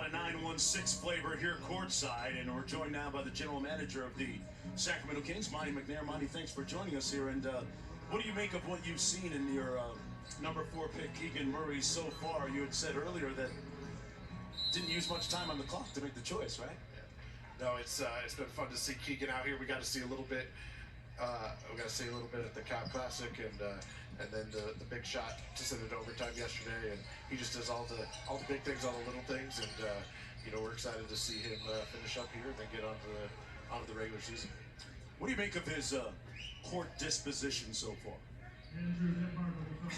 lot of 916 flavor here courtside, and we're joined now by the general manager of the Sacramento Kings, Monty McNair. Monty, thanks for joining us here. And what do you make of what you've seen in your number 4 pick, Keegan Murray, so far? You had said earlier that didn't use much time on the clock to make the choice, right? No, it's been fun to see Keegan out here. We got to see a little bit. We got to see a little bit at the Cobb Classic, and then the big shot to send it to overtime yesterday. And he just does all the big things, all the little things, and you know, we're excited to see him finish up here and then get onto the regular season. What do you make of his court disposition so far?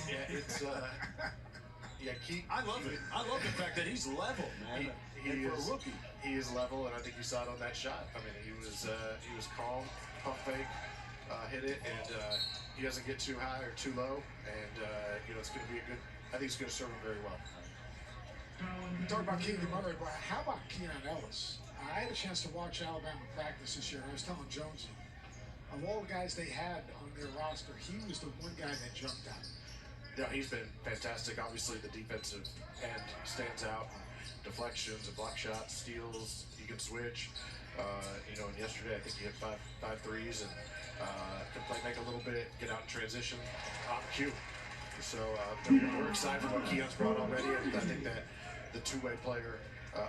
Yeah, it's I love it. I love the fact that he's level, man. He for is a rookie. He is level, and I think you saw it on that shot. I mean, he was calm, pump fake, hit it, and he doesn't get too high or too low, and you know, it's going to be a good. I think it's going to serve him very well. You talk about Keegan Murray, but how about Keon Ellis? I had a chance to watch Alabama practice this year, and I was telling Jonesy, of all the guys they had on their roster, he was the one guy that jumped out. Yeah, he's been fantastic. Obviously, the defensive end stands out. Deflections and block shots, steals, he can switch. You know, and yesterday I think he hit five threes and can play make a little bit, get out in transition on cue. So we're excited for what Keon's brought already, and I think that the two-way player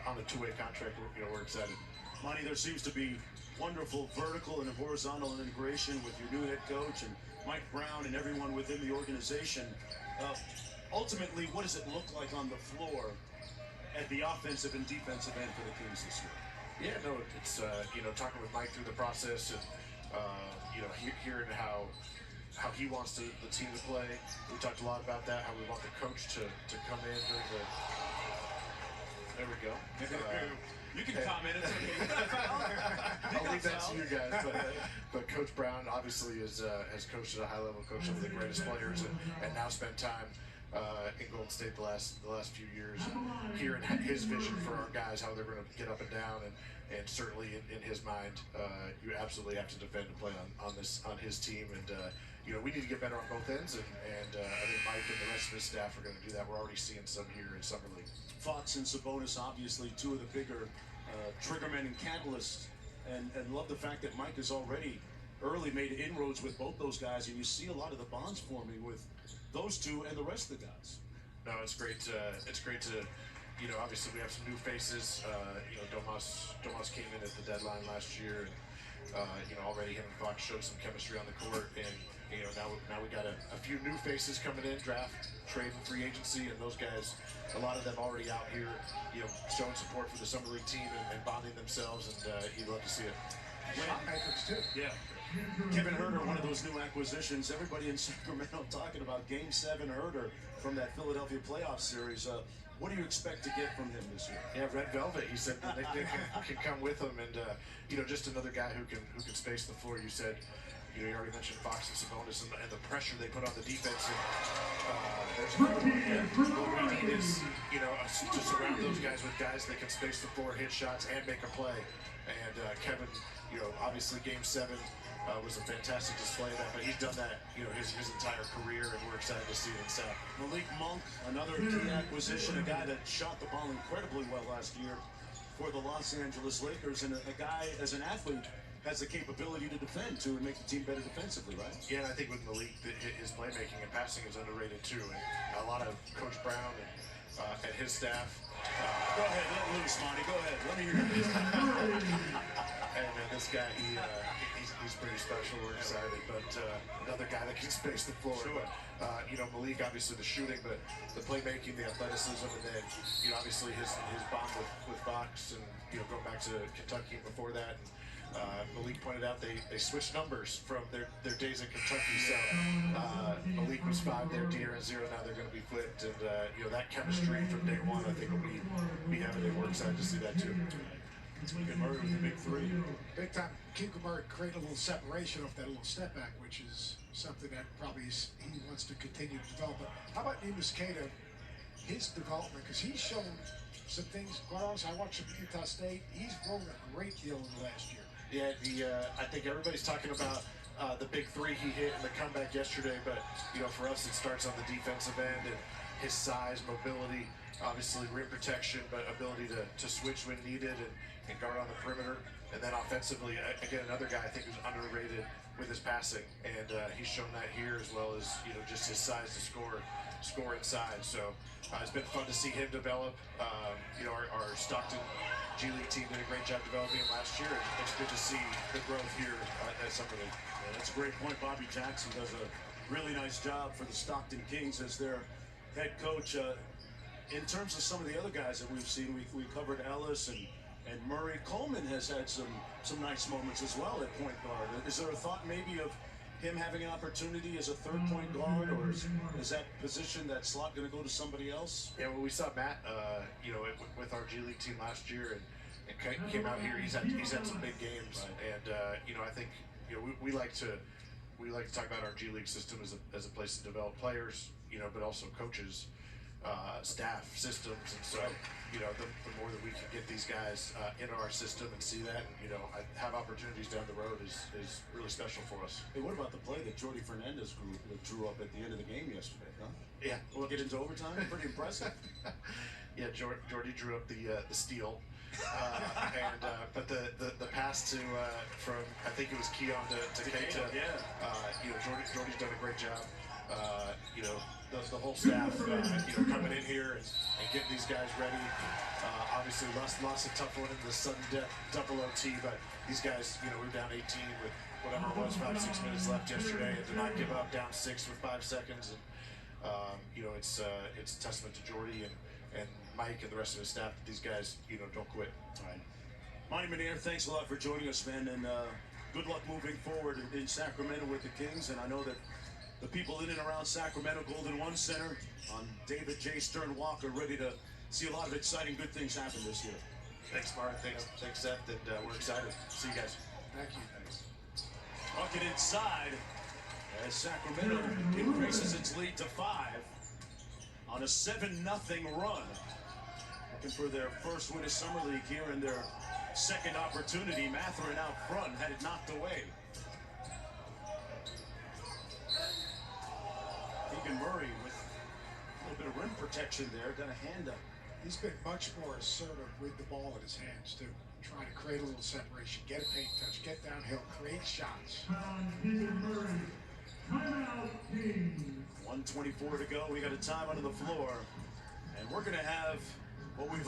on the two-way contract, you know, we're excited. Monty, there seems to be wonderful vertical and horizontal integration with your new head coach and Mike Brown and everyone within the organization. Ultimately, what does it look like on the floor at the offensive and defensive end for the Kings this year? Yeah, no, it's you know, talking with Mike through the process and you know, hearing how he wants the team to play. We talked a lot about that, how we want the coach to come in during the. There we go. You can comment. It's okay. I'll leave that to you guys. But Coach Brown obviously has coached at a high level, coached some of the greatest players, and now spent time in Golden State the last few years, hearing his vision for our guys, how they're going to get up and down, and certainly in his mind, you absolutely have to defend and play on his team, and you know, we need to get better on both ends, and I think Mike and the rest of his staff are going to do that. We're already seeing some here in Summer League. Fox and Sabonis, obviously two of the bigger triggermen and catalysts, and love the fact that Mike has already early made inroads with both those guys, and you see a lot of the bonds forming with those two and the rest of the guys. No, it's great to, you know, obviously we have some new faces. You know, Domas came in at the deadline last year, and you know, already him and Fox showed some chemistry on the court, and you know, now we got a few new faces coming in, draft, trade, and free agency, and those guys, a lot of them already out here, you know, showing support for the Summer League team and bonding themselves, and you'd love to see it. Shot makers too. Yeah. Kevin Huerter, one of those new acquisitions. Everybody in Sacramento talking about Game 7 Huerter from that Philadelphia playoff series. What do you expect to get from him this year? Yeah, Red Velvet. He said that they can come with him, and you know, just another guy who can space the floor. You said, you know, you already mentioned Fox and Sabonis and the pressure they put on the defense. And there's another one. Yeah. What we need is, you know, to surround those guys with guys that can space the floor, hit shots, and make a play. And Kevin, you know, obviously Game 7 was a fantastic display of that, but he's done that, you know, his entire career, and we're excited to see it in Sac. Malik Monk, another key acquisition, a guy that shot the ball incredibly well last year for the Los Angeles Lakers, and a guy, as an athlete, has the capability to defend, too, and make the team better defensively, right? Yeah, and I think with Malik, his playmaking and passing is underrated, too, and a lot of Coach Brown and his staff. Go ahead, let loose, Monty. Go ahead. Let me hear it. Hey, man, this guy, he's pretty special. We're excited, but another guy that can space the floor. Sure. You know, Malik, obviously the shooting, but the playmaking, the athleticism, and then, you know, obviously his bond with Fox, and, you know, going back to Kentucky and before that. Malik pointed out they switched numbers from their days in Kentucky. So Malik was 5 there, De'Aaron 0. Now they're going to be flipped, and you know, that chemistry from day one, I think, will be evident. We're excited to see that too. Keegan Murray with the big 3. Big time. Keegan Murray created a little separation off that little step back, which is something that probably he wants to continue to develop. But how about Nemus Queta, his development? Because he's shown some things. Quite honestly, I watched him at Utah State. He's grown a great deal in the last year. Yeah, I think everybody's talking about the big 3 he hit in the comeback yesterday, but you know, for us it starts on the defensive end, and his size, mobility, obviously rim protection, but ability to switch when needed and guard on the perimeter. And then offensively, again, another guy I think who's underrated with his passing, and he's shown that here, as well as just his size to score inside. So it's been fun to see him develop. Our Stockton G League team did a great job developing him last year, and it's good to see the growth here at Summer League. Yeah, that's a great point. Bobby Jackson does a really nice job for the Stockton Kings as their head coach. In terms of some of the other guys that we've seen, we covered Ellis and Murray. Coleman has had some nice moments as well at point guard. Is there a thought maybe of him having an opportunity as a third point guard, or is that position, that slot, going to go to somebody else? Yeah, well, we saw Matt, with our G League team last year, and came out here. He's had some big games, right. And I think we like to talk about our G League system as a place to develop players, but also coaches, staff, systems, and so the more that we can get these guys in our system and see that, and have opportunities down the road is really special for us. Hey, what about the play that Jordy Fernandez drew up at the end of the game yesterday? Huh? Yeah, we'll get into overtime. Pretty impressive. Yeah, Jordy drew up the steal, but the pass from I think it was Keon to Keita. Yeah. Jordy's done a great job. The whole staff, coming in here and getting these guys ready. Obviously, lost a tough one in the sudden death double OT, but these guys, we were down 18 with whatever it was, 5-6 minutes left yesterday, and to not give up, down 6 with 5 seconds, and it's a testament to Jordy and Mike and the rest of his staff that these guys, don't quit. All right, Monty McNair, thanks a lot for joining us, man, and good luck moving forward in Sacramento with the Kings. And I know that the people in and around Sacramento Golden One Center on David J. Stern Walk are ready to see a lot of exciting good things happen this year. Thanks, Mark. Thanks, Seth, and we're excited. See you guys. Thank you. Bucket inside as Sacramento increases its lead to 5 on a 7-0 run. Looking for their first win of Summer League here in their second opportunity. Matherin out front, had it knocked away. Keegan Murray with a little bit of rim protection there, got a hand up. He's been much more assertive with the ball in his hands, too. Trying to create a little separation, get a paint touch, get downhill, create shots. 1:24 to go. We got a time under the floor, and we're going to have what we've